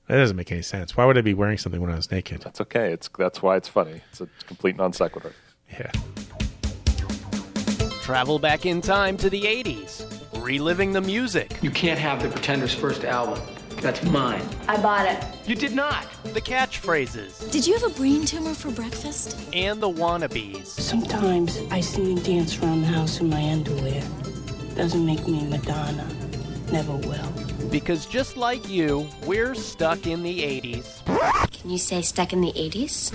That doesn't make any sense. Why would I be wearing something when I was naked? That's okay. That's why it's funny. It's a complete non sequitur. Yeah. Travel back in time to the 80s, reliving the music. You can't have the Pretenders' first album. That's mine. I bought it. You did not. The catchphrases. Did you have a brain tumor for breakfast? And the wannabes. Sometimes I sing and dance around the house in my underwear. Doesn't make me Madonna. Never will. Because just like you, we're stuck in the 80s. Can you say stuck in the 80s?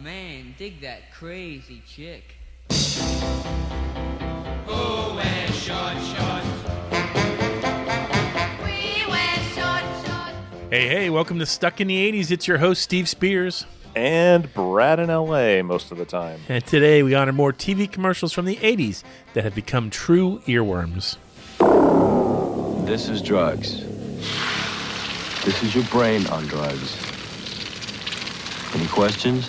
Man, dig that crazy chick. Who wears short shorts? We wear short shorts. Hey, welcome to Stuck in the 80s. It's your host, Steve Spears. And Brad in L.A. most of the time. And today we honor more TV commercials from the 80s that have become true earworms. This is drugs. This is your brain on drugs. Any questions?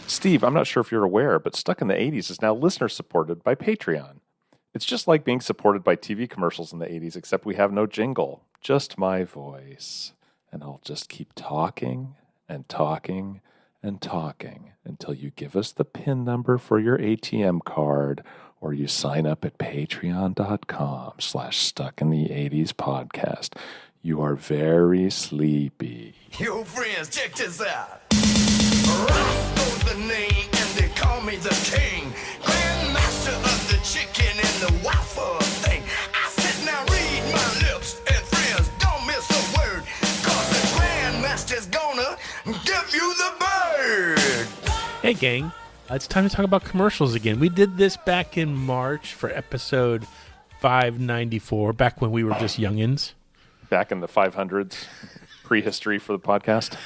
Steve, I'm not sure if you're aware, but Stuck in the 80s is now listener-supported by Patreon. It's just like being supported by TV commercials in the 80s, except we have no jingle, just my voice. And I'll just keep talking and talking and talking until you give us the PIN number for your ATM card or you sign up at patreon.com/stuckinthe80spodcast. You are very sleepy. Yo, friends, check this out. Roscoe's the name, and they call me the king. Grandmaster of the chicken and the waffle thing. I sit now, read my lips, and friends, don't miss a word. Cause the Grandmaster's gonna give you the bird. Hey, gang. It's time to talk about commercials again. We did this back in March for episode 594, back when we were just youngins. Back in the 500s, prehistory for the podcast.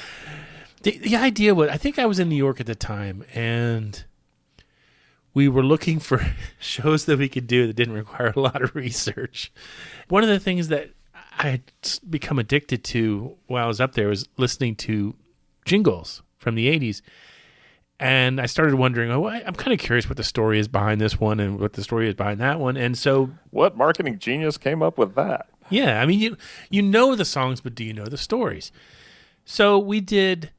The idea was, I think I was in New York at the time, and we were looking for shows that we could do that didn't require a lot of research. One of the things that I had become addicted to while I was up there was listening to jingles from the 80s. And I started wondering, I'm kind of curious what the story is behind this one and what the story is behind that one. And so, what marketing genius came up with that? Yeah, I mean, you know the songs, but do you know the stories? So we did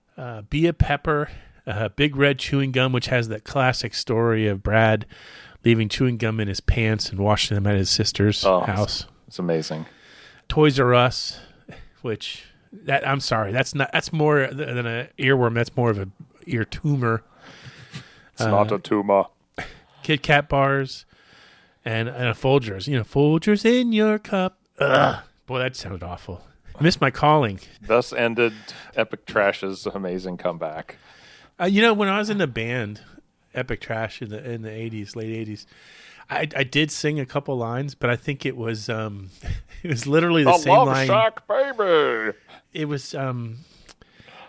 Be a Pepper, Big Red Chewing Gum, which has that classic story of Brad leaving chewing gum in his pants and washing them at his sister's house. It's amazing. Toys R Us, which I'm sorry, that's more than an earworm. That's more of a ear tumor. It's not a tumor. Kit Kat bars and a Folgers. You know, Folgers in your cup. Ugh. Boy, that sounded awful. I missed my calling. Thus ended Epic Trash's amazing comeback. When I was in the band, Epic Trash in the 80s, late 80s, I did sing a couple lines, but I think it was literally the same line. Love Shack, baby. It was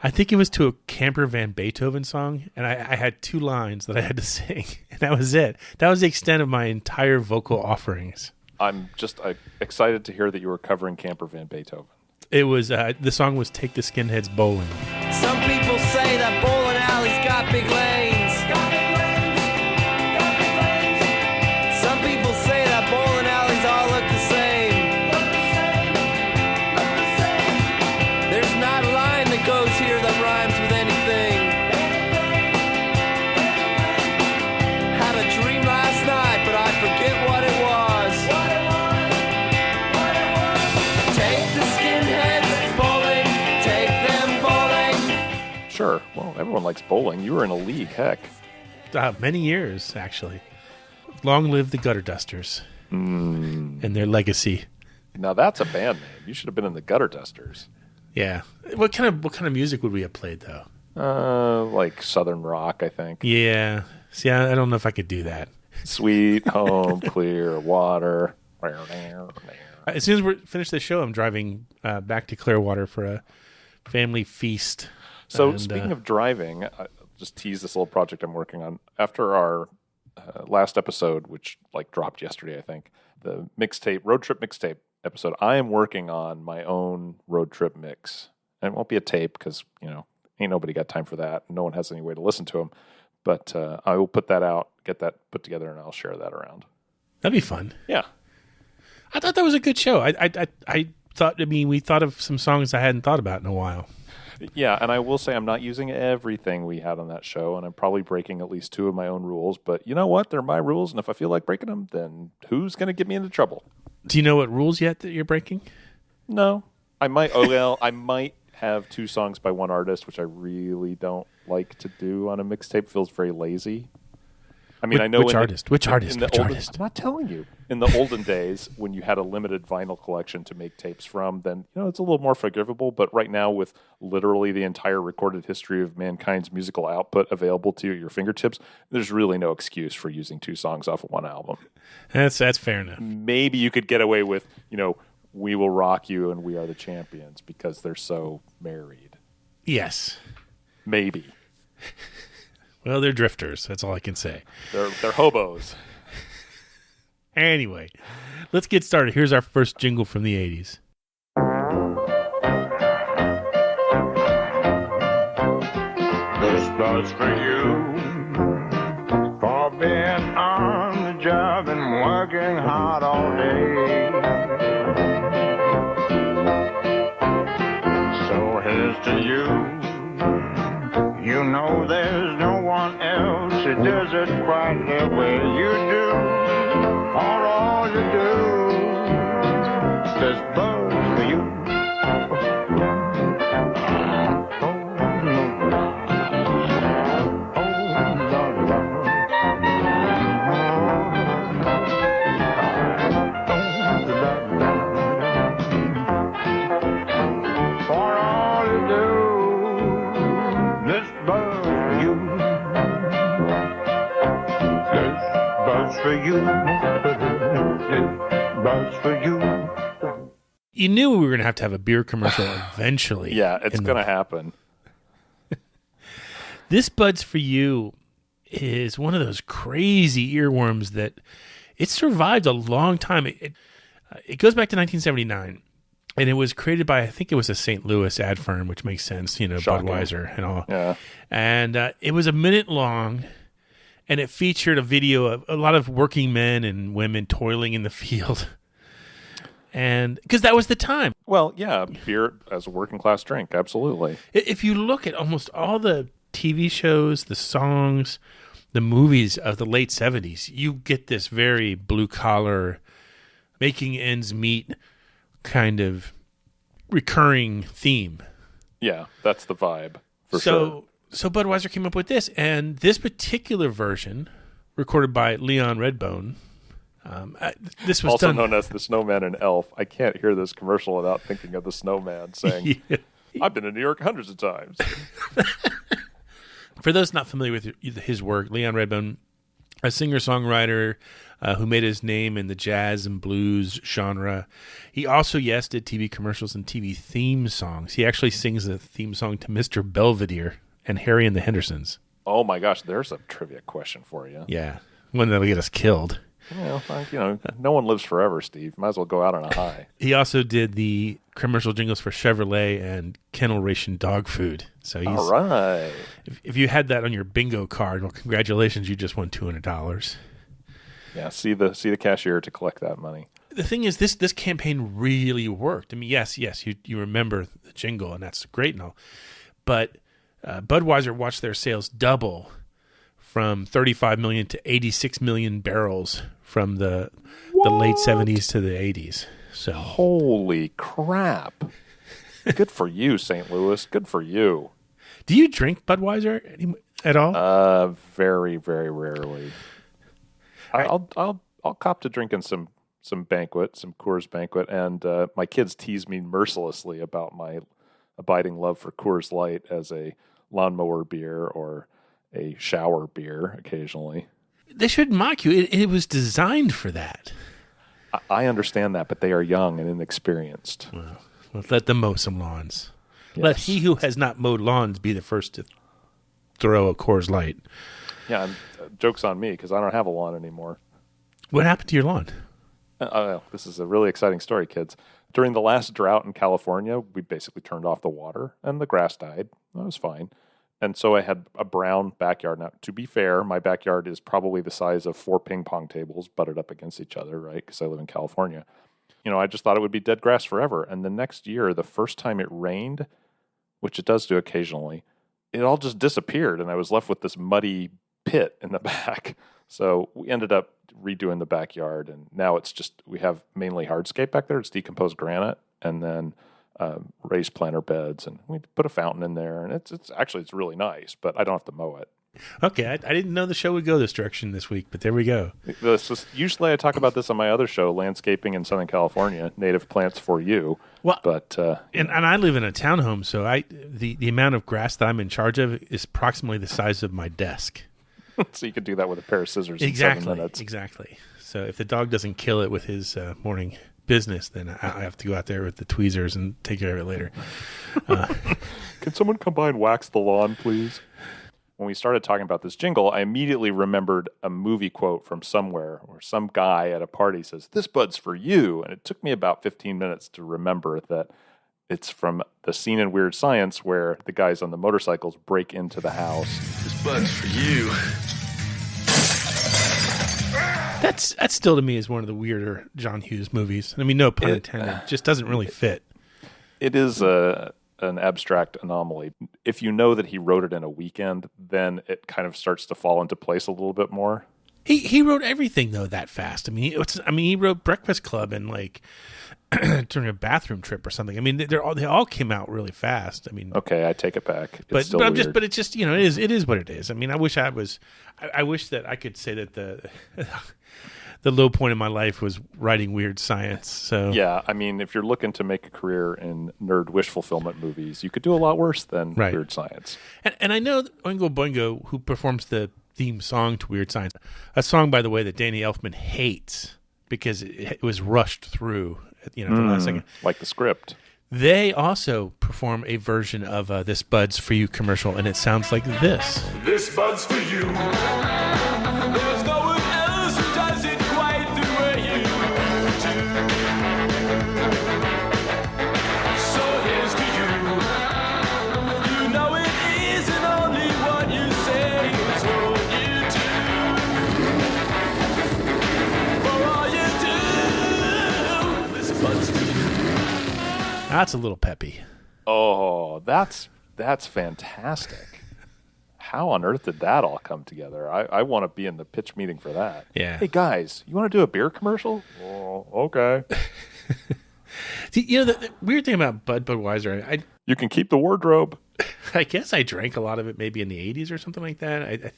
I think it was to a Camper Van Beethoven song, and I had two lines that I had to sing, and that was it. That was the extent of my entire vocal offerings. I'm just excited to hear that you were covering Camper Van Beethoven. It was the song was "Take the Skinheads Bowling." Some people say that bowling alleys got big lanes. Some people say that bowling alleys all look the same. There's not a line that goes here that rhymes with anything. Had a dream last night, but I forget what it was. Take the skinheads bowling, take them bowling. Sure. Well, everyone likes bowling. You were in a league, heck. Many years, actually. Long live the Gutter Dusters and their legacy. Now that's a band name. You should have been in the Gutter Dusters. Yeah. What kind of music would we have played though? Like Southern rock, I think. Yeah. See, I don't know if I could do that. Sweet home, clear water. As soon as we finish the show, I'm driving back to Clearwater for a family feast. So speaking of driving, I'll just tease this little project I'm working on. After our last episode, which dropped yesterday, I think, the road trip mixtape episode, I am working on my own road trip mix. And it won't be a tape because, ain't nobody got time for that. No one has any way to listen to them. But I will put that out, get that put together, and I'll share that around. That'd be fun. Yeah. I thought that was a good show. I thought, we thought of some songs I hadn't thought about in a while. Yeah, and I will say I'm not using everything we had on that show, and I'm probably breaking at least 2 of my own rules. But you know what? They're my rules, and if I feel like breaking them, then who's going to get me into trouble? Do you know what rules yet that you're breaking? No. I might, I might have 2 songs by one artist, which I really don't like to do on a mixtape. Feels very lazy. I mean, I know which artist? Which artist? I'm not telling you. In the olden days, when you had a limited vinyl collection to make tapes from, then it's a little more forgivable. But right now, with literally the entire recorded history of mankind's musical output available to you at your fingertips, there's really no excuse for using 2 songs off of one album. That's fair enough. Maybe you could get away with, "We Will Rock You" and "We Are the Champions" because they're so married. Yes. Maybe. Well, they're drifters. That's all I can say. They're hobos. Anyway, let's get started. Here's our first jingle from the 80s. This buzz for you for being on the job and working hard all day. So here's to you. You know there's no one else who does it quite the way you do. Or all you do. This buzz for you. For you, buzz for you. You knew we were going to have a beer commercial eventually. Yeah, it's going to happen. This Buds for You is one of those crazy earworms that it survived a long time. It goes back to 1979, and it was created by, I think it was a St. Louis ad firm, which makes sense, Shocking. Budweiser and all. Yeah. And it was a minute long. And it featured a video of a lot of working men and women toiling in the field. And because that was the time. Well, yeah, beer as a working class drink, absolutely. If you look at almost all the TV shows, the songs, the movies of the late 70s, you get this very blue collar, making ends meet kind of recurring theme. Yeah, that's the vibe for sure. So Budweiser came up with this, and this particular version, recorded by Leon Redbone, this was also known as the Snowman and Elf. I can't hear this commercial without thinking of the Snowman saying, yeah. "I've been in New York hundreds of times." For those not familiar with his work, Leon Redbone, a singer-songwriter who made his name in the jazz and blues genre. He also, did TV commercials and TV theme songs. He actually sings the theme song to Mr. Belvedere and Harry and the Hendersons. Oh my gosh, there's a trivia question for you. Yeah, one that'll get us killed. Well, no one lives forever, Steve. Might as well go out on a high. He also did the commercial jingles for Chevrolet and Kennel Ration dog food. So he's, all right. If you had that on your bingo card, well, congratulations, you just won $200. Yeah, see the cashier to collect that money. The thing is, this campaign really worked. I mean, yes, you remember the jingle, and that's great and all, but Budweiser watched their sales double from 35 million to 86 million barrels from the late 70s to the 80s. So holy crap. Good for you, St. Louis. Good for you. Do you drink Budweiser at all? Very, very rarely. I'll cop to drinking some Banquet, some Coors Banquet, and my kids tease me mercilessly about my abiding love for Coors Light as a lawnmower beer or a shower beer occasionally. They shouldn't mock you. It was designed for that. I understand that, but they are young and inexperienced. Well, let them mow some lawns. Yes. Let he who has not mowed lawns be the first to throw a Coors Light. Yeah, joke's on me because I don't have a lawn anymore. What happened to your lawn? This is a really exciting story, kids. During the last drought in California, we basically turned off the water and the grass died. That was fine. And so I had a brown backyard. Now, to be fair, my backyard is probably the size of 4 ping pong tables butted up against each other, right? Because I live in California. I just thought it would be dead grass forever. And the next year, the first time it rained, which it does do occasionally, it all just disappeared. And I was left with this muddy pit in the back. So we ended up redoing the backyard. And now we have mainly hardscape back there. It's decomposed granite. And then raised planter beds, and we put a fountain in there, and it's really nice, but I don't have to mow it. Okay, I didn't know the show would go this direction this week, but there we go. Usually I talk about this on my other show, Landscaping in Southern California, Native Plants for You. Well, but and I live in a townhome, so the amount of grass that I'm in charge of is approximately the size of my desk. So you could do that with a pair of scissors exactly, in 7 minutes. Exactly. So if the dog doesn't kill it with his morning business, then I have to go out there with the tweezers and take care of it later. Can someone come by and wax the lawn, please? When we started talking about this jingle, I immediately remembered a movie quote from somewhere where some guy at a party says, "This bud's for you." And it took me about 15 minutes to remember that it's from the scene in Weird Science where the guys on the motorcycles break into the house. This bud's for you. That's still to me is one of the weirder John Hughes movies. I mean, no pun intended. Just doesn't really fit. It is an abstract anomaly. If you know that he wrote it in a weekend, then it kind of starts to fall into place a little bit more. He wrote everything though that fast. I mean, he wrote Breakfast Club and like during a bathroom trip or something. I mean, they all came out really fast. I mean, okay, I take it back. But it's just it is what it is. I mean, I wish that I could say that the low point in my life was writing Weird Science. So yeah, I mean, if you're looking to make a career in nerd wish fulfillment movies, you could do a lot worse than Weird Science. And I know Oingo Boingo, who performs the theme song to Weird Science, a song, by the way, that Danny Elfman hates because it was rushed through at the last second. Like the script. They also perform a version of this Bud's For You commercial, and it sounds like this. This bud's for you. There's no one else who does it quite the way you do. So here's to you. You know it isn't only what you say, it's what you do. For all you do, this bud's for you. That's a little peppy. Oh, that's fantastic. How on earth did that all come together? I want to be in the pitch meeting for that. Yeah. Hey, guys, you want to do a beer commercial? Oh, okay. See, the weird thing about Budweiser, you can keep the wardrobe. I guess I drank a lot of it maybe in the 80s or something like that.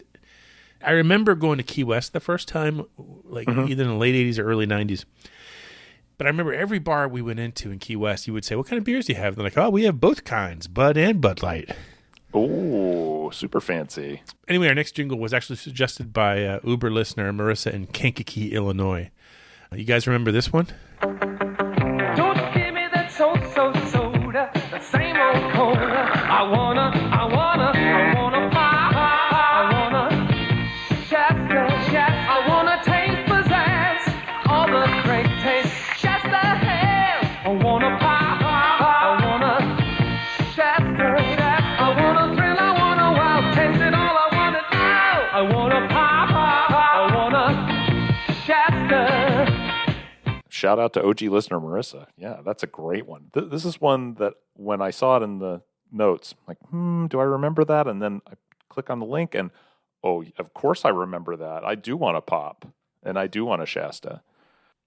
I remember going to Key West the first time, like either in the late 80s or early 90s. But I remember every bar we went into in Key West, you would say, "What kind of beers do you have?" They're like, "Oh, we have both kinds, Bud and Bud Light." Oh, super fancy. Anyway, our next jingle was actually suggested by Uber listener Marissa in Kankakee, Illinois. You guys remember this one? Don't give me that soda, the same old cola. I wanna pop, I wanna Shasta, I wanna taste pizzazz, all the great taste Shasta has. I wanna pop, I wanna Shasta, I wanna thrill, I wanna wow, taste it all, I wanna know. I wanna pop, I wanna Shasta. Shout out to OG listener Marissa. Yeah, that's a great one. This is one that when I saw it in the notes, I'm like, do I remember that? And then I click on the link and, oh, of course I remember that. I do want to pop, and I do want a Shasta.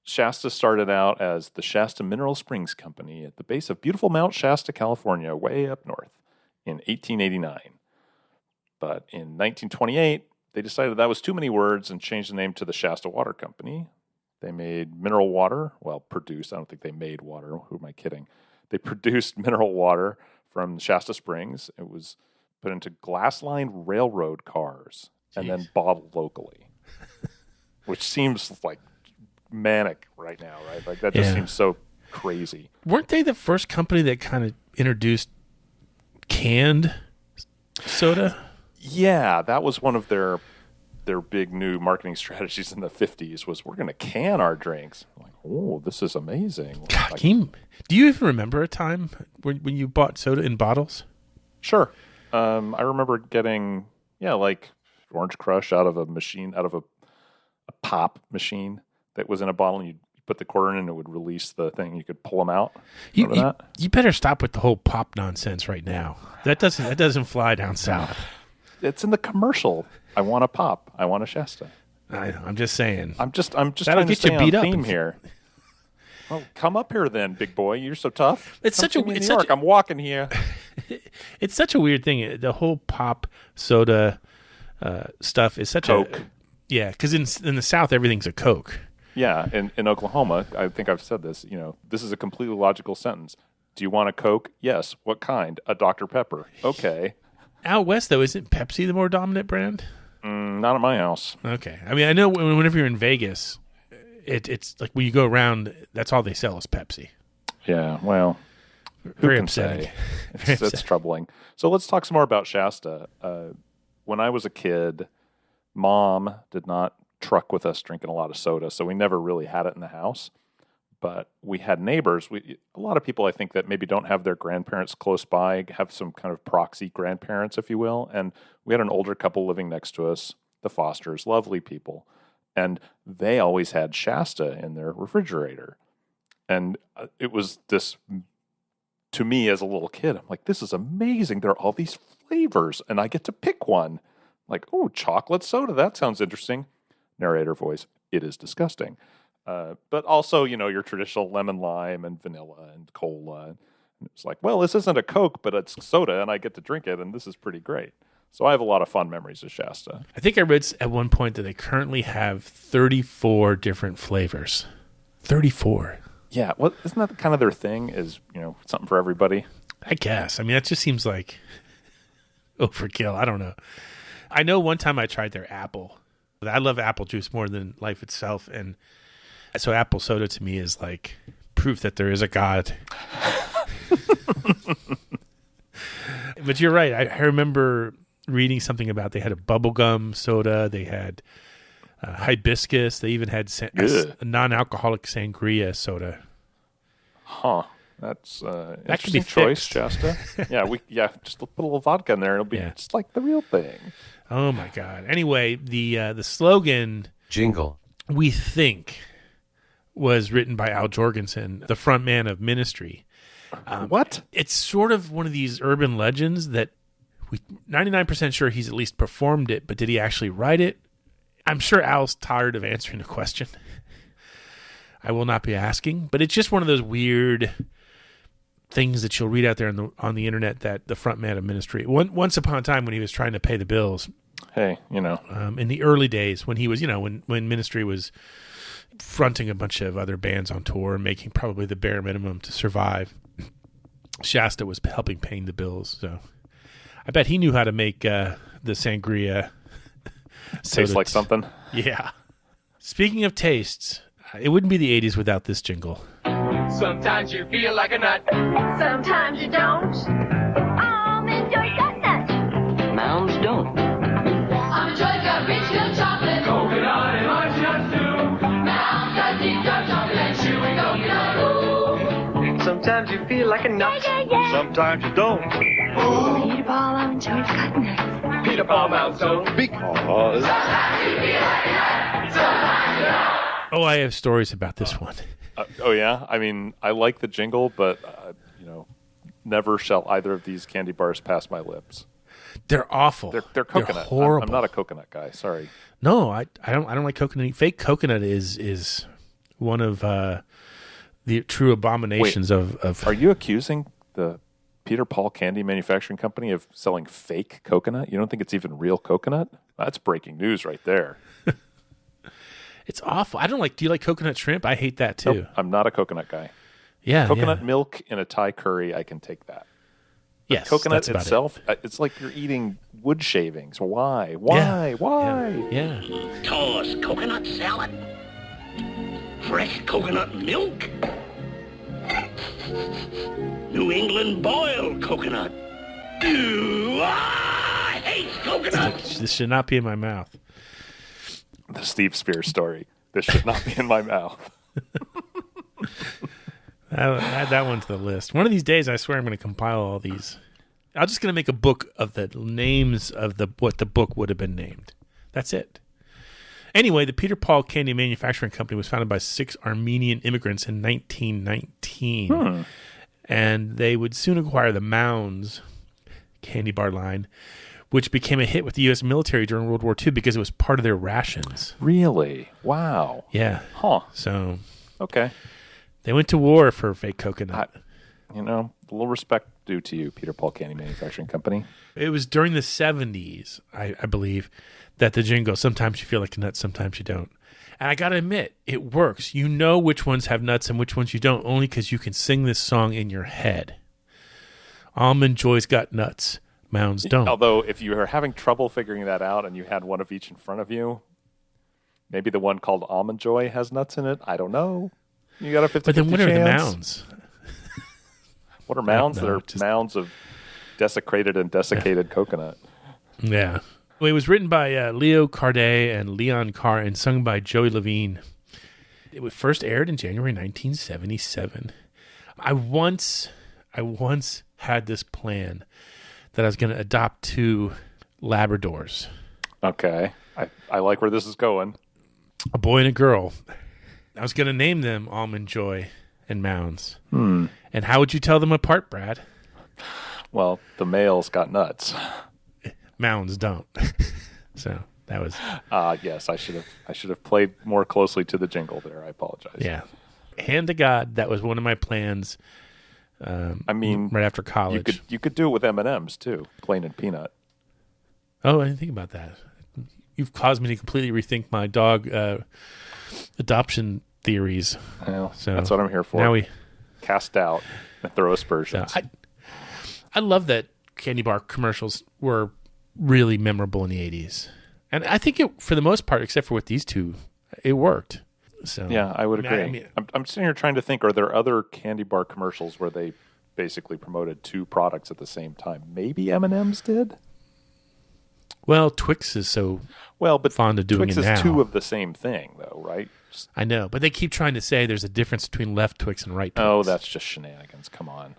Shasta started out as the Shasta Mineral Springs Company at the base of beautiful Mount Shasta, California, way up north in 1889. But in 1928, they decided that was too many words and changed the name to the Shasta Water Company. They made mineral water, produced. I don't think they made water. Who am I kidding? They produced mineral water from Shasta Springs. It was put into glass-lined railroad cars and then bottled locally, which seems like manic right now, right? Like that just seems so crazy. Weren't they the first company that kind of introduced canned soda? Yeah, that was one of their big new marketing strategies in the 50s was we're going to can our drinks. I'm like, oh, this is amazing. God, like, do you even remember a time when you bought soda in bottles? Sure. I remember getting, like Orange Crush out of a machine, out of a pop machine that was in a bottle, and you put the quarter in and it would release the thing. You could pull them out. Remember that? You better stop with the whole pop nonsense right now. That doesn't fly down south. It's in the commercial. I want a pop. I want a Shasta. I'm just saying. I'm just That'll trying to get stay you beat on up theme here. Well, come up here then, big boy. You're so tough. It's Come such a see me in it's New such York. I'm walking here. It's such a weird thing. The whole pop soda stuff is such Coke. because in the South everything's a Coke. Yeah, in Oklahoma, I think I've said this. This is a completely logical sentence. Do you want a Coke? Yes. What kind? A Dr. Pepper. Okay. Out west, though, isn't Pepsi the more dominant brand? Not at my house. Okay. I mean, I know whenever you're in Vegas, it's like when you go around, that's all they sell is Pepsi. Yeah, well, Very can upsetting. say? It's troubling. So let's talk some more about Shasta. When I was a kid, Mom did not truck with us drinking a lot of soda, so we never really had it in the house. But we had neighbors. A lot of people, I think, that maybe don't have their grandparents close by, have some kind of proxy grandparents, if you will. And we had an older couple living next to us, the Fosters, lovely people. And they always had Shasta in their refrigerator. And it was this, to me as a little kid, I'm like, this is amazing. There are all these flavors, and I get to pick one. Like, oh, chocolate soda, that sounds interesting. Narrator voice, it is disgusting. But also, your traditional lemon lime and vanilla and cola. And it's like, well, this isn't a Coke, but it's soda, and I get to drink it, and this is pretty great. So I have a lot of fond memories of Shasta. I think I read at one point that they currently have 34 different flavors. 34. Yeah, well, isn't that kind of their thing? Is something for everybody? I guess. I mean, that just seems like overkill. I don't know. I know one time I tried their apple. I love apple juice more than life itself, and so apple soda to me is like proof that there is a God. But you're right. I remember reading something about they had a bubblegum soda. They had hibiscus. They even had a non-alcoholic sangria soda. Huh. That's that could be choice, fixed. Shasta. Just put a little vodka in there. It'll be just like the real thing. Oh my God. Anyway, the slogan Jingle, we think, was written by Al Jorgensen, the front man of Ministry. What? It's sort of one of these urban legends that we 99% sure he's at least performed it, but did he actually write it? I'm sure Al's tired of answering the question. I will not be asking, but it's just one of those weird things that you'll read out there on the internet that the front man of Ministry, once upon a time when he was trying to pay the bills. Hey, in the early days when he was, when Ministry was fronting a bunch of other bands on tour and making probably the bare minimum to survive, Shasta was helping paying the bills. So I bet he knew how to make the sangria taste like something. Yeah. Speaking of tastes, it wouldn't be the 80s without this jingle. Sometimes you feel like a nut. Sometimes you don't. Almond joy got nut. Mounds don't. Almond joy got rich milk chocolate. Coconut and marshmallows too. Mounds got deep dark chocolate and chewy coconut. Ooh. Sometimes you feel like a nut. Yeah. Sometimes you don't. Peter Paul almond joy's got nuts. Peter Paul Mounds don't. Because Sometimes you feel like a nut. Sometimes you don't. Oh, I have stories about this one. Oh, yeah? I mean, I like the jingle, but, never shall either of these candy bars pass my lips. They're awful. They're coconut. They're horrible. I'm not a coconut guy. Sorry. No, I don't like coconut. Fake coconut is one of the true abominations of. Are you accusing the Peter Paul Candy Manufacturing Company of selling fake coconut? You don't think it's even real coconut? That's breaking news right there. It's awful. I don't like. Do you like coconut shrimp? I hate that too. Nope, I'm not a coconut guy. Yeah, coconut milk in a Thai curry, I can take that. But yes, coconut that's about itself, it's like you're eating wood shavings. Why? Yeah. Why? Yeah. Toss coconut salad. Fresh coconut milk. New England boiled coconut. Ew, I hate coconut. This should not be in my mouth. The Steve Spears story. This should not be in my mouth. I'll add that one to the list. One of these days, I swear I'm going to compile all these I'm just going to make a book of the names of what the book would have been named. That's it. Anyway, the Peter Paul Candy Manufacturing Company was founded by 6 Armenian immigrants in 1919. And they would soon acquire the Mounds candy bar line, which became a hit with the U.S. military during World War II because it was part of their rations. Really? Wow. Yeah. Huh. So, okay. They went to war for fake coconut. A little respect due to you, Peter Paul Candy Manufacturing Company. It was during the 70s, I believe, that the jingle, sometimes you feel like a nut, sometimes you don't. And I got to admit, it works. You know which ones have nuts and which ones you don't, only because you can sing this song in your head. Almond Joy's got nuts. Mounds don't. Although, if you are having trouble figuring that out and you had one of each in front of you, maybe the one called Almond Joy has nuts in it. I don't know. You got a 50-50 But then what chance. are the mounds? What are mounds? No, They're mounds of desecrated and desiccated coconut. Yeah. Well, it was written by Leo Cardet and Leon Carr and sung by Joey Levine. It was first aired in January 1977. I once had this plan that I was going to adopt 2 Labradors. Okay. I like where this is going. A boy and a girl. I was going to name them Almond Joy and Mounds. And how would you tell them apart, Brad? Well, the male's got nuts. Mounds don't. So that was. Yes, I should have played more closely to the jingle there. I apologize. Yeah. Hand to God, that was one of my plans. Right after college, you could do it with M&Ms too, plain and peanut. Oh, I didn't think about that. You've caused me to completely rethink my dog adoption theories. Well, so that's what I'm here for. Now we cast doubt and throw aspersions. So I love that candy bar commercials were really memorable in the 80s. And I think it, for the most part, except for with these 2, it worked. So yeah, I would agree. I'm sitting here trying to think, are there other candy bar commercials where they basically promoted 2 products at the same time? Maybe M&M's did? Well, Twix is so fond of doing Twix it now. Twix is 2 of the same thing, though, right? I know, but they keep trying to say there's a difference between left Twix and right Twix. Oh, that's just shenanigans. Come on.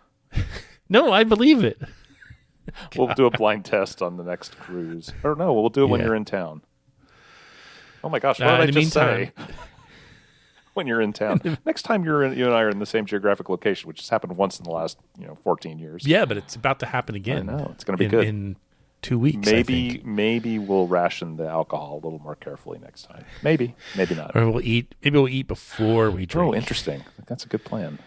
No, I believe it. We'll do a blind test on the next cruise. Or no, we'll do it when you're in town. Oh my gosh, what did I just say? When you're in town. Next time you and I are in the same geographic location, which has happened once in the last 14 years. Yeah, but it's about to happen again. I know. It's going to be good. In 2 weeks, Maybe we'll ration the alcohol a little more carefully next time. Maybe not. Or we'll eat before we drink. Oh, interesting. That's a good plan.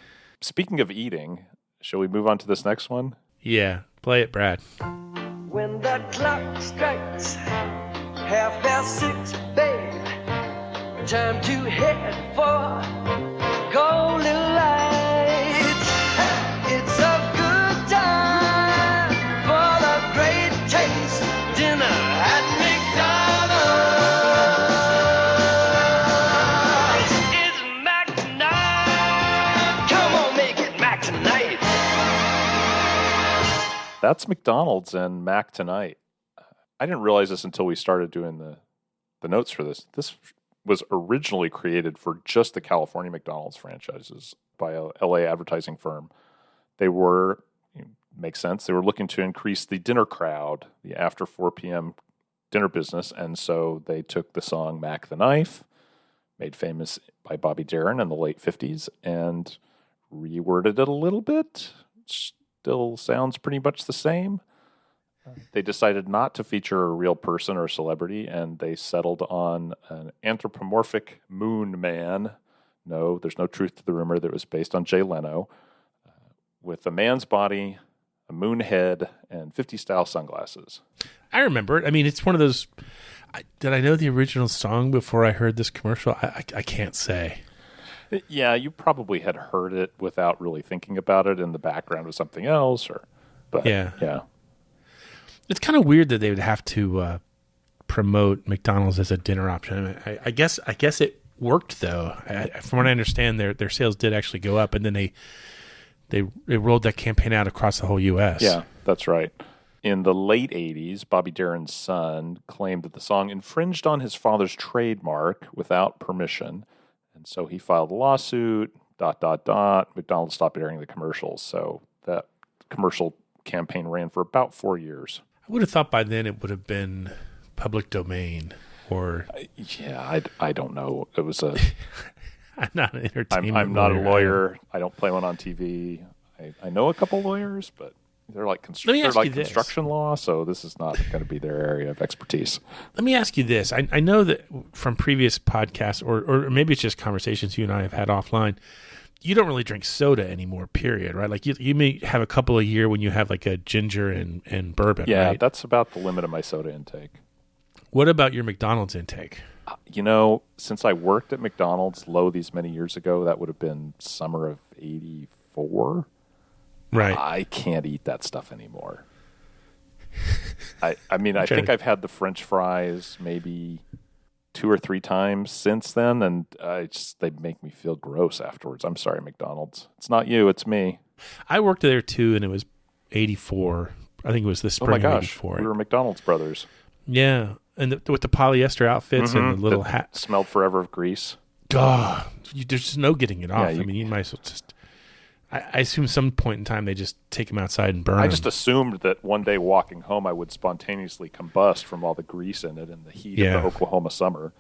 Speaking of eating, shall we move on to this next one? Yeah, play it, Brad. When the clock strikes 6:30, babe, time to head for golden lights. It's a good time for the great taste dinner at McDonald's. It's Mac tonight. Come on, make it Mac tonight. That's McDonald's and Mac Tonight. I didn't realize this until we started doing the notes for this. This was originally created for just the California McDonald's franchises by a LA advertising firm. They were, makes sense, they were looking to increase the dinner crowd, the after 4 p.m. dinner business, and so they took the song Mac the Knife, made famous by Bobby Darin in the late 50s, and reworded it a little bit. Still sounds pretty much the same. They decided not to feature a real person or celebrity, and they settled on an anthropomorphic moon man. No, there's no truth to the rumor that it was based on Jay Leno, with a man's body, a moon head, and 50-style sunglasses. I remember it. I mean, it's one of those... did I know the original song before I heard this commercial? I can't say. Yeah, you probably had heard it without really thinking about it in the background of something else. But yeah. It's kind of weird that they would have to promote McDonald's as a dinner option. I mean, I guess it worked though. From what I understand, their sales did actually go up, and then they rolled that campaign out across the whole U.S. Yeah, that's right. In the late 80s, Bobby Darin's son claimed that the song infringed on his father's trademark without permission, and so he filed a lawsuit. ... McDonald's stopped airing the commercials, so that commercial campaign ran for about 4 years. I would have thought by then it would have been public domain or... Yeah, I don't know. It was a... I'm not an entertainment I'm not a lawyer. lawyer. I don't play one on TV. I know a couple lawyers, but they're like, construction law, so this is not going to be their area of expertise. Let me ask you this. I know that from previous podcasts, or maybe it's just conversations you and I have had offline, you don't really drink soda anymore, period, right? Like you may have a couple a year when you have like a ginger and bourbon, Yeah, right? that's about the limit of my soda intake. What about your McDonald's intake? Since I worked at McDonald's these many years ago, that would have been summer of 84. Right. I can't eat that stuff anymore. I think I've had the French fries maybe 2 or 3 times since then, and they make me feel gross afterwards. I'm sorry, McDonald's. It's not you, it's me. I worked there too, and it was 84. I think it was the spring Oh my gosh, of 84. we were McDonald's brothers. Yeah, and with the polyester outfits and the little hat. Smelled forever of grease. God, there's just no getting it off. Yeah, You might as well just... I assume some point in time they just take them outside and burn I them. just assumed that one day walking home I would spontaneously combust from all the grease in it in the heat of the Oklahoma summer.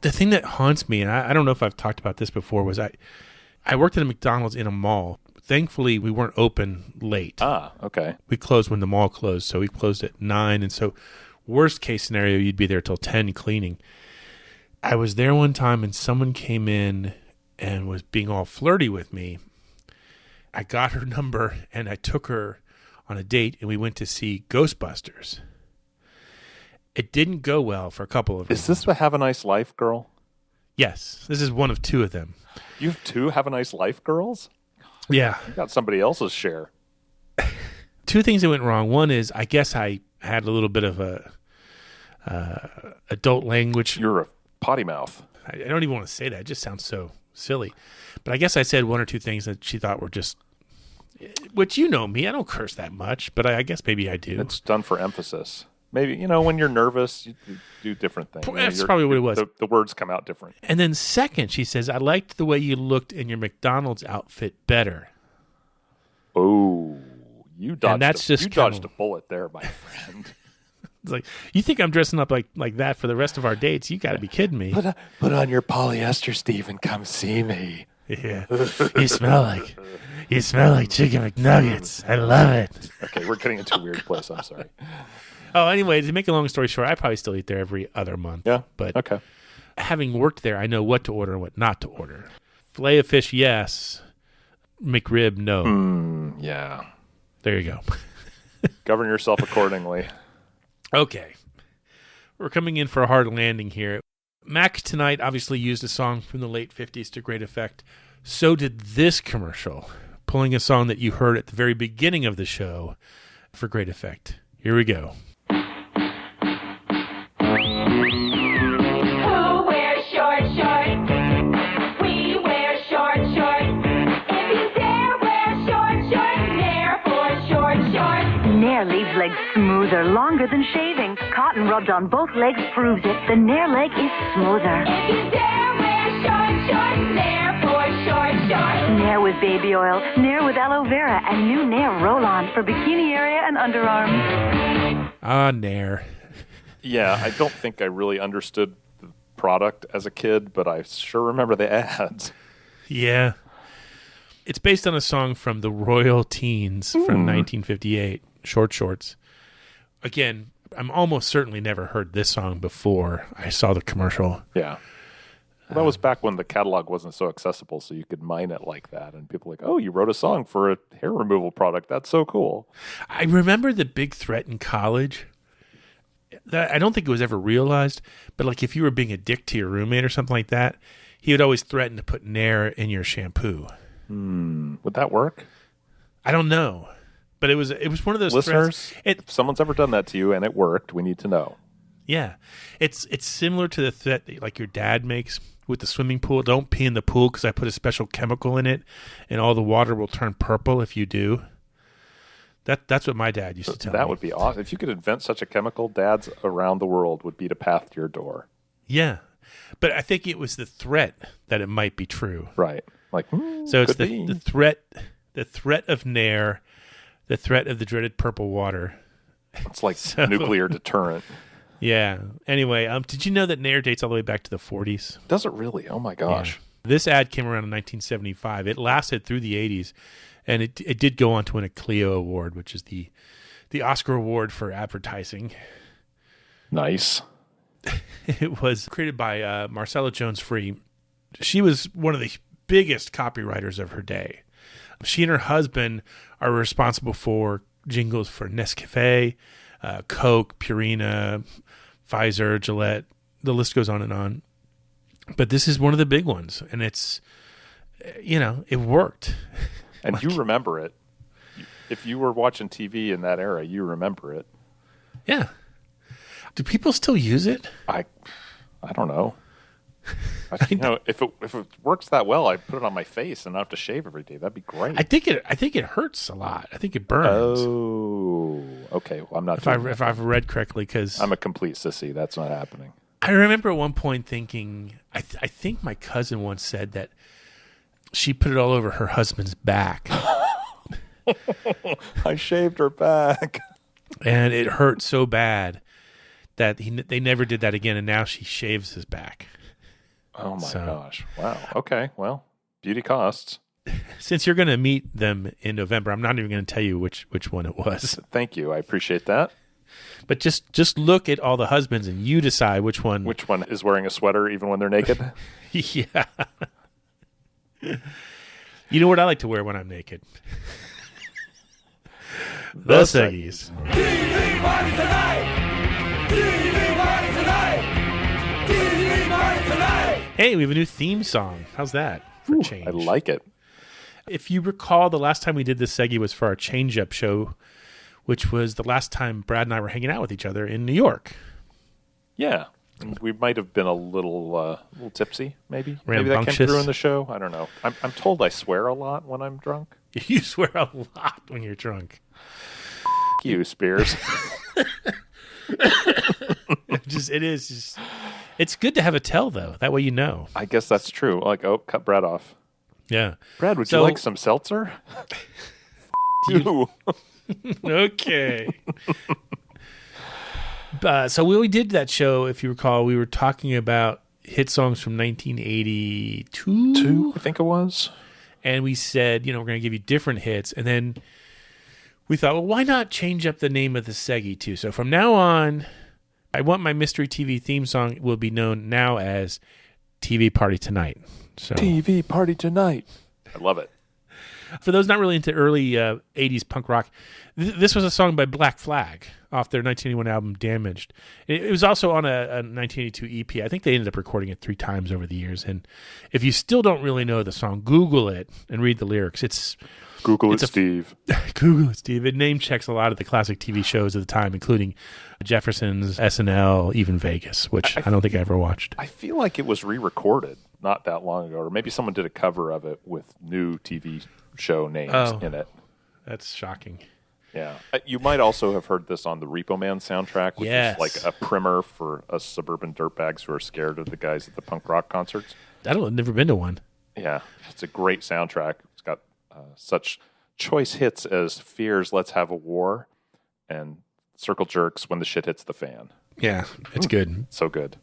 The thing that haunts me, and I don't know if I've talked about this before, was I worked at a McDonald's in a mall. Thankfully, we weren't open late. Ah, okay. We closed when the mall closed, so we closed at 9. And so worst case scenario, you'd be there till 10 cleaning. I was there one time, and someone came in and was being all flirty with me. I got her number, and I took her on a date, and we went to see Ghostbusters. It didn't go well for a couple of reasons. Is this the Have a Nice Life girl? Yes. This is one of 2 of them. You have 2 Have a Nice Life girls? Yeah. You got somebody else's share. 2 things that went wrong. One is I guess I had a little bit of a adult language. You're a potty mouth. I don't even want to say that. It just sounds so silly. But I guess I said 1 or 2 things that she thought were just... Which you know me. I don't curse that much, but I guess maybe I do. It's done for emphasis. Maybe, when you're nervous, you do different things. That's probably what it was. The words come out different. And then second, she says, I liked the way you looked in your McDonald's outfit better. Oh, you dodged a bullet there, my friend. It's like, you think I'm dressing up like that for the rest of our dates? You got to be kidding me. Put on your polyester, Steve, and come see me. Yeah, you smell like chicken McNuggets. I love it. Okay, we're getting into a weird place. I'm sorry. Oh, anyway, to make a long story short, I probably still eat there every other month. Yeah, but okay. Having worked there, I know what to order and what not to order. Filet of fish, yes. McRib, no. Yeah. There you go. Govern yourself accordingly. Okay. We're coming in for a hard landing here. Mac tonight obviously used a song from the late 50s to great effect. So did this commercial, pulling a song that you heard at the very beginning of the show for great effect. Here we go. Who wears short shorts? We wear short shorts. If you dare wear short shorts, Nair for short shorts. Nair leaves legs smoother, longer than shaving. Cotton rubbed on both legs proves it. The Nair leg is smoother. If you dare wear short shorts, Nair for short shorts. Nair with baby oil, Nair with aloe vera, and new Nair roll-on for bikini area and underarms. Ah, Nair. Yeah, I don't think I really understood the product as a kid, but I sure remember the ads. Yeah. It's based on a song from the Royal Teens from 1958, Short Shorts. Again, I'm almost certainly never heard this song before I saw the commercial. Yeah. Well, that was back when the catalog wasn't so accessible, so you could mine it like that. And people were like, oh, you wrote a song for a hair removal product. That's so cool. I remember the big threat in college. That I don't think it was ever realized, but like if you were being a dick to your roommate or something like that, he would always threaten to put Nair in your shampoo. Would that work? I don't know. But it was one of those listeners. Threats. If someone's ever done that to you and it worked, we need to know. Yeah, it's similar to the threat that, like, your dad makes with the swimming pool. Don't pee in the pool because I put a special chemical in it, and all the water will turn purple if you do. That's what my dad used to tell me. That would be awesome. If you could invent such a chemical, dads around the world would beat a path to your door. Yeah, but I think it was the threat that it might be true. Right. Like, so it's the threat of Nair the threat of the dreaded purple water. It's like nuclear deterrent. Yeah. Anyway, did you know that Nair dates all the way back to the 40s? Does it really? Oh my gosh. Yeah. This ad came around in 1975. It lasted through the 80s, and it did go on to win a Clio Award, which is the Oscar award for advertising. Nice. It was created by Marcella Jones-Free. She was one of the biggest copywriters of her day. She and her husband are responsible for jingles for Nescafe, Coke, Purina, Pfizer, Gillette. The list goes on and on. But this is one of the big ones, and it's, it worked. And you remember it. If you were watching TV in that era, you remember it. Yeah. Do people still use it? I don't know. If it works that well, I'd put it on my face and not have to shave every day. That'd be great. I think it hurts a lot. I think it burns. Oh, okay. Well, I'm not. If I've read correctly, because I'm a complete sissy. That's not happening. I remember at one point thinking, I think my cousin once said that she put it all over her husband's back. I shaved her back, and it hurt so bad that they never did that again, and now she shaves his back. Oh my gosh! Wow. Okay. Well, beauty costs. Since you're going to meet them in November, I'm not even going to tell you which one it was. Thank you. I appreciate that. But just look at all the husbands and you decide which one. Which one is wearing a sweater even when they're naked? Yeah. You know what I like to wear when I'm naked? The seggies. TV party tonight! TV party tonight! TV party tonight! Hey, we have a new theme song. How's that for change? I like it. If you recall, the last time we did this seggy was for our change-up show, which was the last time Brad and I were hanging out with each other in New York. Yeah. We might have been a little tipsy, maybe. Rambunctious. Maybe that came through in the show. I don't know. I'm told I swear a lot when I'm drunk. You swear a lot when you're drunk. F*** you, Spears. It's good to have a tell, though. That way you know. I guess that's true. Like, cut Brad off. Yeah. Brad, would you like some seltzer? You. Okay. So when we did that show, if you recall, we were talking about hit songs from 1982. I think it was. And we said, we're going to give you different hits. And then we thought, well, why not change up the name of the seggy too? So from now on, I want my Mystery TV theme song will be known now as TV Party Tonight. So TV Party Tonight. I love it. For those not really into early 80s punk rock, this was a song by Black Flag off their 1981 album Damaged. It was also on a 1982 EP. I think they ended up recording it 3 times over the years. And if you still don't really know the song, Google it and read the lyrics. Google it, Steve. Google it, Steve. It name checks a lot of the classic TV shows of the time, including Jefferson's, SNL, even Vegas, which I don't think I ever watched. I feel like it was re-recorded not that long ago, or maybe someone did a cover of it with new TV show names in it. That's shocking. Yeah. You might also have heard this on the Repo Man soundtrack, which is like a primer for us suburban dirtbags who are scared of the guys at the punk rock concerts. I've never been to one. Yeah. It's a great soundtrack. It's got such choice hits as Fears, Let's Have a War, and Circle Jerks, When the Shit Hits the Fan. Yeah, it's good. So good.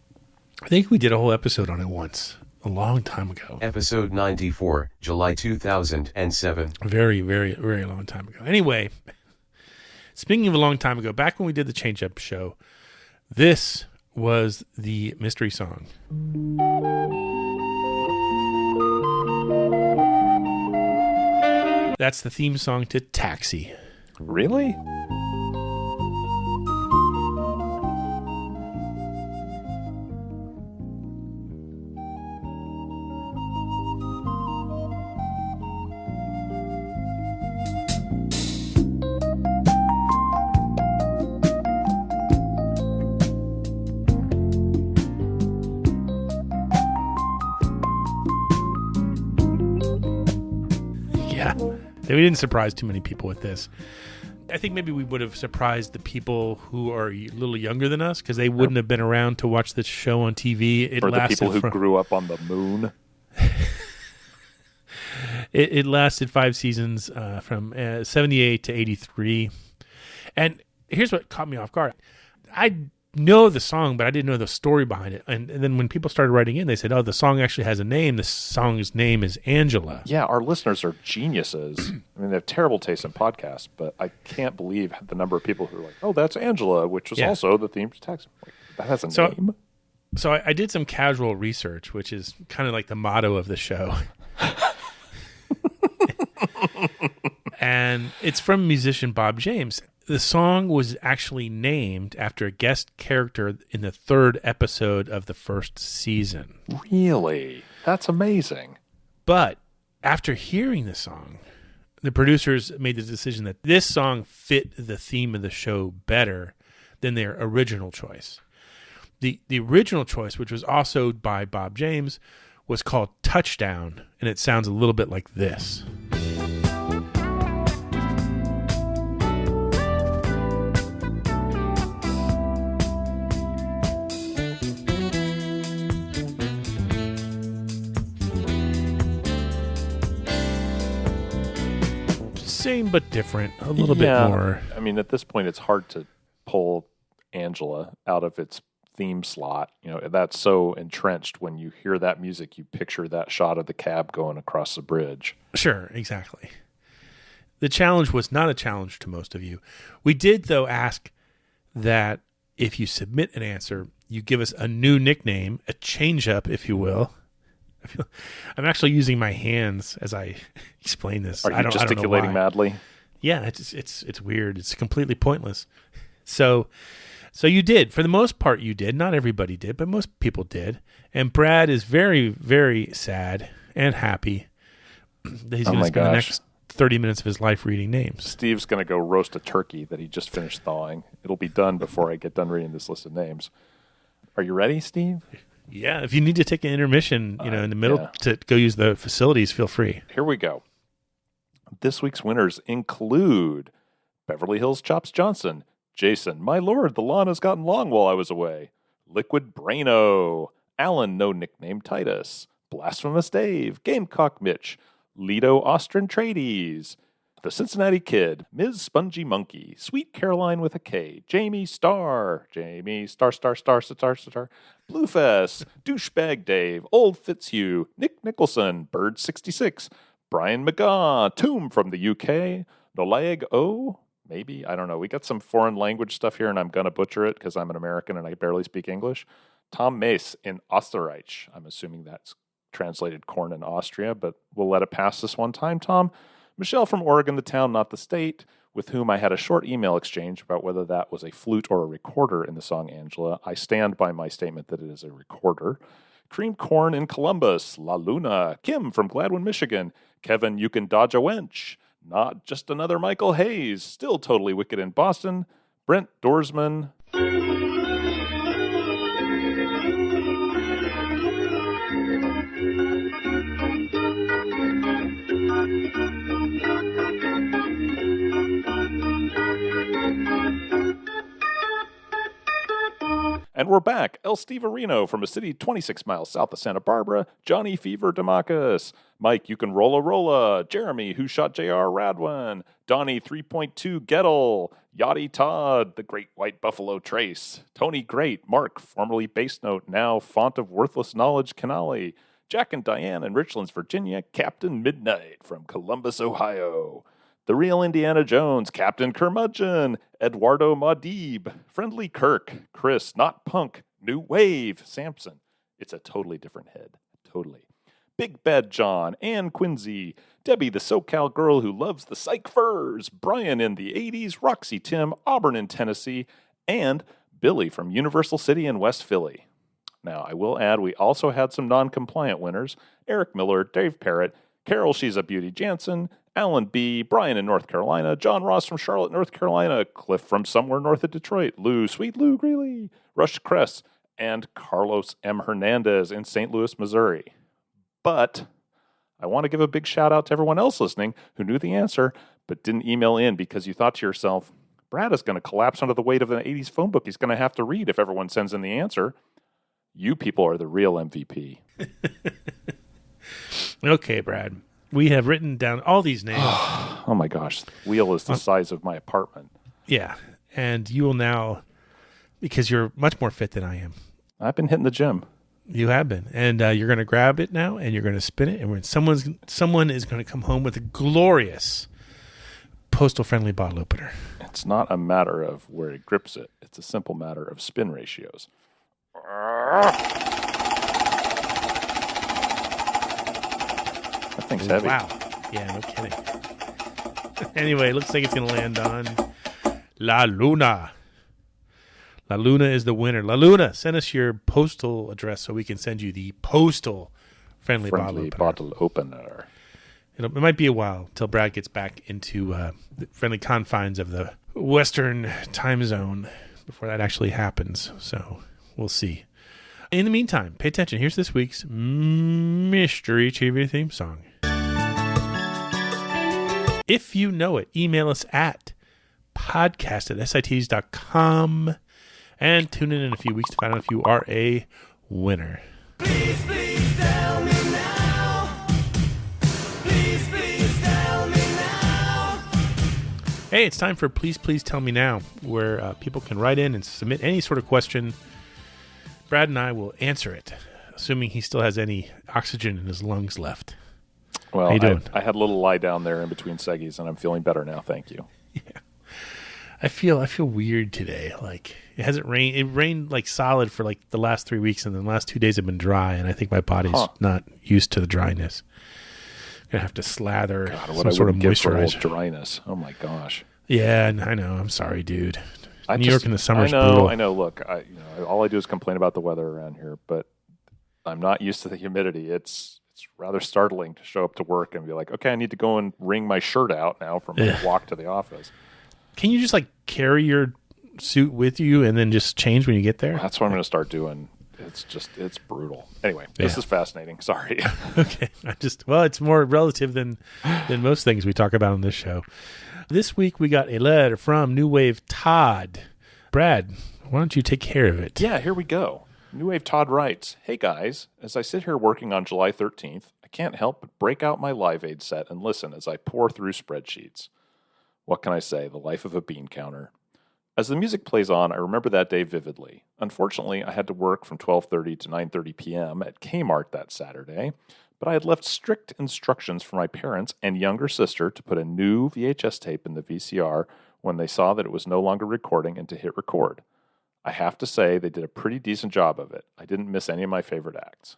I think we did a whole episode on it once, a long time ago. Episode 94, July 2007. Very, very, very long time ago. Anyway, speaking of a long time ago, back when we did the Change Up show, this was the mystery song. That's the theme song to Taxi. Really? We didn't surprise too many people with this. I think maybe we would have surprised the people who are a little younger than us because they wouldn't have been around to watch this show on TV. Or the people who grew up on the moon. It lasted 5 seasons from 78 to 83. And here's what caught me off guard. I know the song, but I didn't know the story behind it. And then when people started writing in, they said, oh, the song actually has a name. The song's name is Angela. Yeah, our listeners are geniuses. I mean, they have terrible taste in podcasts, but I can't believe the number of people who are like, oh, that's Angela, which was also the theme to Texas. That has a name. So I did some casual research, which is kind of like the motto of the show. And it's from musician Bob James. The song was actually named after a guest character in the 3rd episode of the 1st season. Really? That's amazing. But after hearing the song, the producers made the decision that this song fit the theme of the show better than their original choice. The original choice, which was also by Bob James, was called Touchdown, and it sounds a little bit like this. Same but different, a little bit more. I mean, at this point, it's hard to pull Angela out of its theme slot. You know, that's so entrenched. When you hear that music, you picture that shot of the cab going across the bridge. Sure, exactly. The challenge was not a challenge to most of you. We did, though, ask that if you submit an answer, you give us a new nickname, a change-up, if you will. I'm actually using my hands as I explain this. Are you gesticulating madly? Yeah, it's weird. It's completely pointless. So you did. For the most part, you did. Not everybody did, but most people did. And Brad is very, very sad and happy that he's going to spend the next 30 minutes of his life reading names. Steve's going to go roast a turkey that he just finished thawing. It'll be done before I get done reading this list of names. Are you ready, Steve? Yeah, if you need to take an intermission, in the middle to go use the facilities, feel free. Here we go. This week's winners include Beverly Hills Chops Johnson, Jason, my lord, the lawn has gotten long while I was away, Liquid Braino, Alan, no nickname Titus, Blasphemous Dave, Gamecock Mitch, Lido Ostrin Trades, The Cincinnati Kid, Ms. Spongy Monkey, Sweet Caroline with a K, Jamie Star, Bluefest, Douchebag Dave, Old Fitzhugh, Nick Nicholson, Bird 66, Brian McGaw, Tomb from the UK, Nolag O, maybe, I don't know. We got some foreign language stuff here, and I'm going to butcher it because I'm an American and I barely speak English. Tom Mace in Österreich. I'm assuming that's translated corn in Austria, but we'll let it pass this one time, Tom. Michelle from Oregon, the town, not the state, with whom I had a short email exchange about whether that was a flute or a recorder in the song Angela. I stand by my statement that it is a recorder. Cream Corn in Columbus, La Luna, Kim from Gladwin, Michigan, Kevin, you can dodge a wench, not just another Michael Hayes, still totally wicked in Boston, Brent Dorsman. And we're back. El Steve Areno from a city 26 miles south of Santa Barbara. Johnny Fever Demacus. Mike, you can rolla. Jeremy, who shot J.R. Radwin. Donnie 3.2 Gettle. Yachty Todd, the Great White Buffalo Trace. Tony Great. Mark, formerly Bass Note, now Font of Worthless Knowledge Canale. Jack and Diane in Richlands, Virginia. Captain Midnight from Columbus, Ohio. The Real Indiana Jones, Captain Curmudgeon, Eduardo Maudib, Friendly Kirk, Chris, Not Punk, New Wave, Samson. It's a totally different head. Totally. Big Bad John, Ann Quincy, Debbie, the SoCal girl who loves the Psych Furs, Brian in the 80s, Roxy Tim, Auburn in Tennessee, and Billy from Universal City in West Philly. Now, I will add, we also had some non-compliant winners, Eric Miller, Dave Parrott, Carol, She's a Beauty Jansen, Alan B., Brian in North Carolina, John Ross from Charlotte, North Carolina, Cliff from somewhere north of Detroit, Sweet Lou Greeley, Rush Kress, and Carlos M. Hernandez in St. Louis, Missouri. But I want to give a big shout out to everyone else listening who knew the answer but didn't email in because you thought to yourself, Brad is going to collapse under the weight of an 80s phone book he's going to have to read if everyone sends in the answer. You people are the real MVP. Okay, Brad. We have written down all these names. Oh my gosh. The wheel is the size of my apartment. Yeah. And you will now, because you're much more fit than I am. I've been hitting the gym. You have been. And you're going to grab it now and you're going to spin it. And when someone is going to come home with a glorious postal-friendly bottle opener. It's not a matter of where it grips it. It's a simple matter of spin ratios. That thing's heavy. Wow. Yeah, no kidding. Anyway, looks like it's going to land on La Luna. La Luna is the winner. La Luna, send us your postal address so we can send you the postal-friendly bottle opener. It might be a while till Brad gets back into the friendly confines of the Western time zone before that actually happens. So we'll see. In the meantime, pay attention. Here's this week's Mystery TV theme song. If you know it, email us at podcast@sits.com and tune in a few weeks to find out if you are a winner. Please tell me now. Please tell me now. Hey, it's time for Please Tell Me Now, where people can write in and submit any sort of question. Brad and I will answer it, assuming he still has any oxygen in his lungs left. Well, How you doing? I had a little lie down there in between seggies, and I'm feeling better now. Thank you. Yeah. I feel weird today. Like it hasn't rained. It rained like solid for like the last 3 weeks, and then the last 2 days have been dry. And I think my body's not used to the dryness. I'm gonna have to slather some sort of moisturizer. Dryness. Oh my gosh. Yeah, I know. I'm sorry, dude. New York in the summer is brutal. brutal. I know. Look, all I do is complain about the weather around here, but I'm not used to the humidity. It's rather startling to show up to work and be like, okay, I need to go and wring my shirt out now from my walk to the office. Can you just like carry your suit with you and then just change when you get there? Well, that's what I'm going to start doing. It's brutal. Anyway, this is fascinating. Sorry. Okay. It's more relative than most things we talk about on this show. This week we got a letter from New Wave Todd. Brad, why don't you take care of it? Yeah, here we go. New Wave Todd writes, "Hey guys, as I sit here working on July 13th, I can't help but break out my Live Aid set and listen as I pour through spreadsheets. What can I say? The life of a bean counter. As the music plays on, I remember that day vividly. Unfortunately, I had to work from 12:30 to 9:30 p.m. at Kmart that Saturday, but I had left strict instructions for my parents and younger sister to put a new VHS tape in the VCR when they saw that it was no longer recording and to hit record. I have to say they did a pretty decent job of it. I didn't miss any of my favorite acts.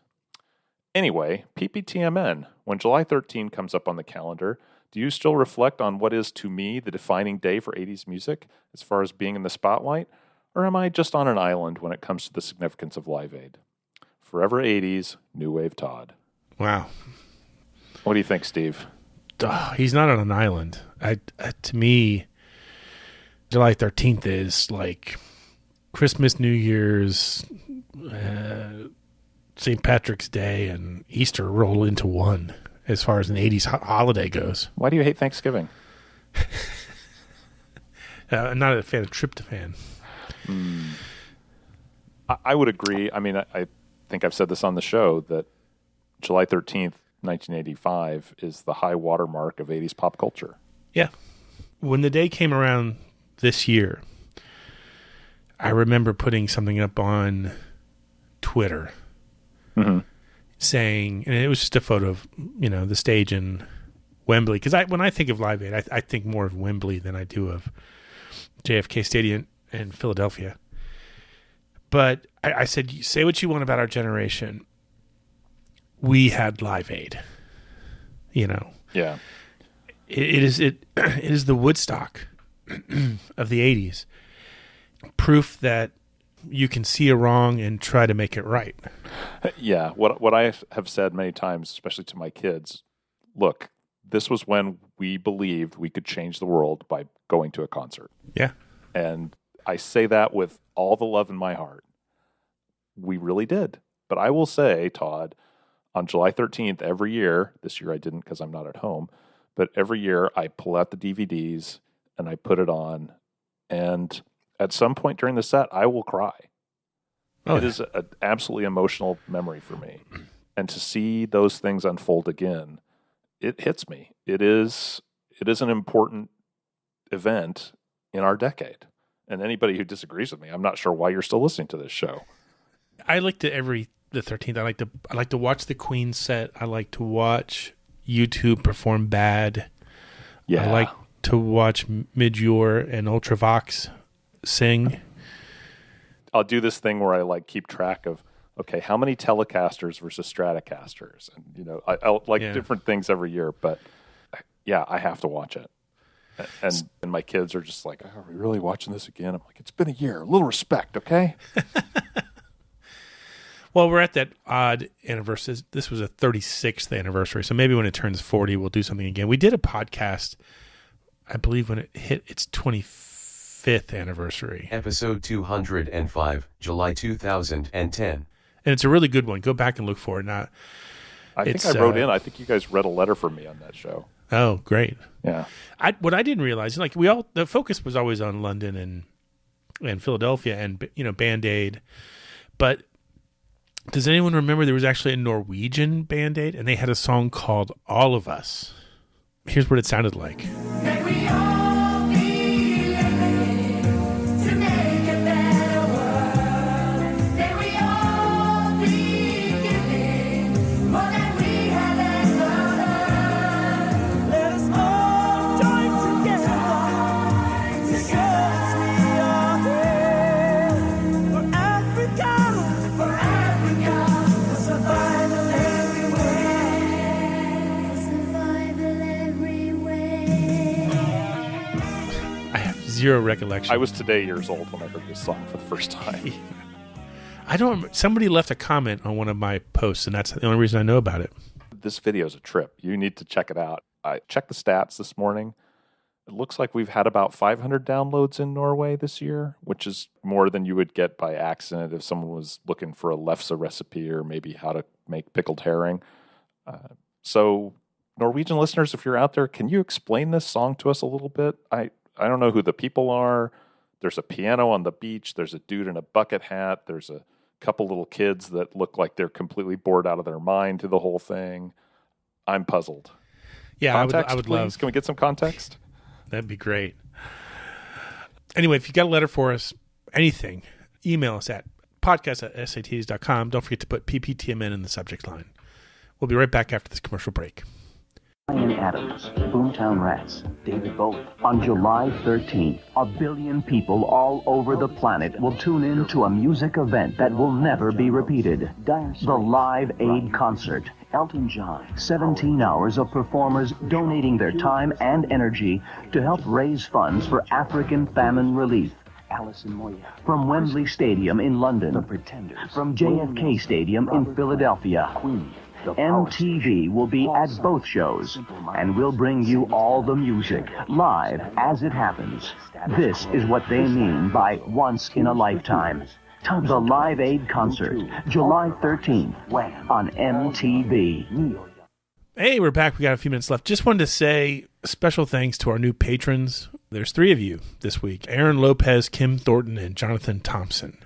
Anyway, PPTMN, when July 13 comes up on the calendar, do you still reflect on what is, to me, the defining day for 80s music as far as being in the spotlight? Or am I just on an island when it comes to the significance of Live Aid? Forever 80s, New Wave Todd." Wow. What do you think, Steve? He's not on an island. To me, July 13th is like Christmas, New Year's, St. Patrick's Day, and Easter roll into one as far as an 80s holiday goes. Why do you hate Thanksgiving? I'm not a fan of tryptophan. I would agree. I mean, I think I've said this on the show that July 13th, 1985 is the high watermark of 80s pop culture. Yeah. When the day came around this year, I remember putting something up on Twitter saying, and it was just a photo of, the stage in Wembley. Because when I think of Live Aid, I think more of Wembley than I do of JFK Stadium in Philadelphia. But I said, say what you want about our generation. We had Live Aid. Yeah. It is the Woodstock of the 80s. Proof that you can see a wrong and try to make it right. Yeah. What I have said many times, especially to my kids, look, this was when we believed we could change the world by going to a concert. Yeah. And I say that with all the love in my heart. We really did. But I will say, Todd, on July 13th, every year, this year I didn't because I'm not at home, but every year I pull out the DVDs and I put it on. And at some point during the set, I will cry. It is an absolutely emotional memory for me. And to see those things unfold again it hits me. It is an important event in our decade. And anybody who disagrees with me, I'm not sure why you're still listening to this show. I like the 13th. I like to watch the Queen set. I like to watch YouTube perform Bad. Yeah. I like to watch Midjour and Ultravox sing. I'll do this thing where I like keep track of, okay, how many Telecasters versus Stratocasters, and I like different things every year. But yeah, I have to watch it. And my kids are just like, are we really watching this again? I'm like, it's been a year. A little respect, okay? Well, we're at that odd anniversary. This was a 36th anniversary, so maybe when it turns 40, we'll do something again. We did a podcast, I believe, when it hit its 25th anniversary. Episode 205, July 2010. And it's a really good one. Go back and look for it. I think I wrote in. I think you guys read a letter from me on that show. Oh, great. Yeah. What I didn't realize, like the focus was always on London and Philadelphia and Band-Aid, but does anyone remember there was actually a Norwegian Band-Aid, and they had a song called All of Us? Here's what it sounded like. May we all be living to make a better world. May we all be giving more than we have ever heard. Let us all join together because we are here for Africa, for survival everywhere, survival everywhere. I have zero recollection. I was today years old when I heard this song for the first time. I don't remember. Somebody left a comment on one of my posts, and that's the only reason I know about it. This video is a trip. You need to check it out. I checked the stats this morning. It looks like we've had about 500 downloads in Norway this year, which is more than you would get by accident if someone was looking for a lefse recipe or maybe how to make pickled herring. So, Norwegian listeners, if you're out there, can you explain this song to us a little bit? I don't know who the people are. There's a piano on the beach. There's a dude in a bucket hat. There's a couple little kids that look like they're completely bored out of their mind through the whole thing. I'm puzzled. Yeah, context, I would please? love. Can we get some context? That'd be great. Anyway, if you got a letter for us, anything, email us at podcast@sats.com. Don't forget to put PPTMN in the subject line. We'll be right back after this commercial break. Brian Adams, Boomtown Rats, David Bowie. On July 13th, 1 billion people all over the planet will tune in to a music event that will never be repeated. The Live Aid Concert. Elton John. 17 hours of performers donating their time and energy to help raise funds for African famine relief. Alison Moya. From Wembley Stadium in London. The Pretenders. From JFK Stadium in Philadelphia. Queen. MTV will be at both shows, and we'll bring you all the music, live as it happens. This is what they mean by once in a lifetime. The Live Aid Concert, July 13th, on MTV. Hey, we're back. We got a few minutes left. Just wanted to say special thanks to our new patrons. There's 3 of you this week: Aaron Lopez, Kim Thornton, and Jonathan Thompson.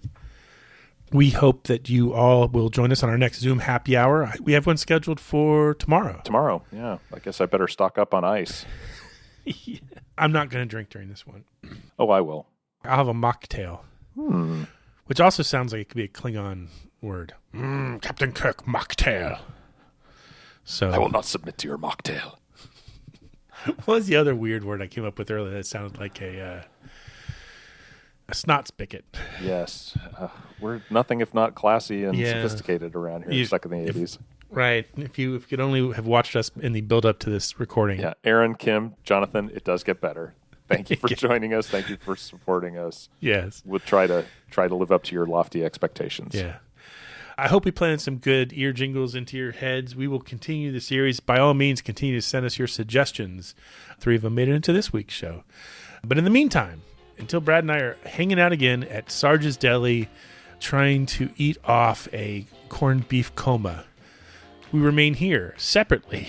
We hope that you all will join us on our next Zoom happy hour. We have one scheduled for tomorrow. Tomorrow, yeah. I guess I better stock up on ice. Yeah. I'm not going to drink during this one. Oh, I will. I'll have a mocktail, which also sounds like it could be a Klingon word. Captain Kirk, mocktail. So I will not submit to your mocktail. What was the other weird word I came up with earlier that sounded like a snot spigot? Yes. We're nothing if not classy and sophisticated around here, stuck in the 80s. Right. If you could only have watched us in the build-up to this recording. Yeah. Aaron, Kim, Jonathan, it does get better. Thank you for joining us. Thank you for supporting us. Yes. We'll try to live up to your lofty expectations. Yeah. I hope we planted some good ear jingles into your heads. We will continue the series. By all means, continue to send us your suggestions. 3 of them made it into this week's show. But in the meantime, until Brad and I are hanging out again at Sarge's Deli, trying to eat off a corned beef coma, we remain here, separately,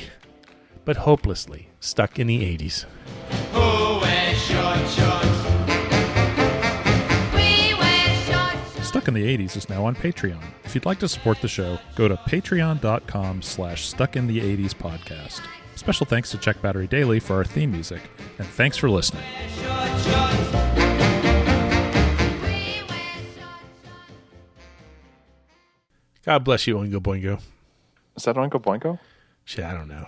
but hopelessly, stuck in the 80s. Who wears short shorts? We wear short shorts. Stuck in the 80s is now on Patreon. If you'd like to support the show, go to patreon.com/stuckinthe80spodcast. Special thanks to Check Battery Daily for our theme music, and thanks for listening. God bless you, Oingo Boingo. Is that Oingo Boingo? Shit, I don't know.